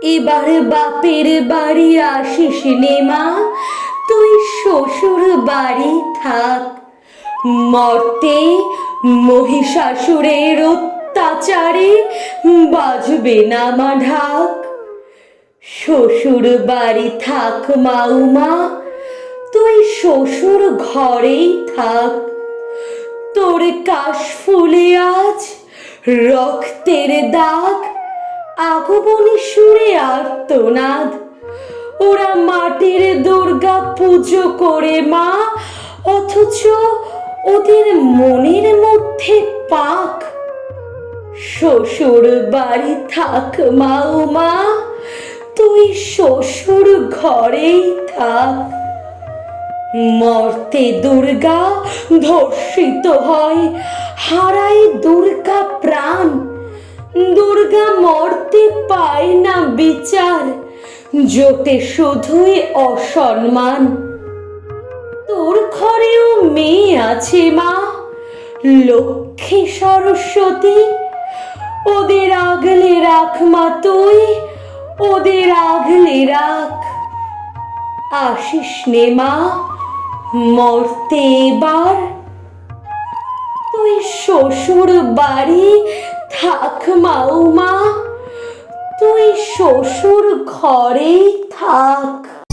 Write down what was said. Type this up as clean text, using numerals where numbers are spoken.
এবার বাপের বাড়ি আসিস নে মা, তুই শ্বশুর বাড়ি থাক। মর্তে মহিষাসুরের অত্যাচারে বাজবে না মা ঢাক। শ্বশুর বাড়ি থাক মা উমা, তুই শ্বশুর ঘরেই থাক। তোর কাশ ফুলে আজ রক্তের দাগ, আগমনী সুরে আর্তনাদ। ওরা মাটির দুর্গা পুজো করে মা, অথচ ওদের মনের মধ্যে পাক। শ্বশুর বাড়ি থাক মা উমা, তুই শ্বশুর ঘরেই থাক। মর্তে দুর্গা ধর্ষিত হয়, হারায় দুর্গা প্রাণ। দুর্গা মর্তে পায় না বিচার, জোটে শুধুই অসম্মান। তোর ঘরেও মেয়ে আছে মা, লক্ষ্মী সরস্বতী। ওদের আগলে রাখ মা তুই, ওদের আগলে রাখ। আসিস নে মা মর্তে এবার, তুই শ্বশুর বাড়ি থাক মা উমা, তুই শ্বশুর ঘরেই থাক।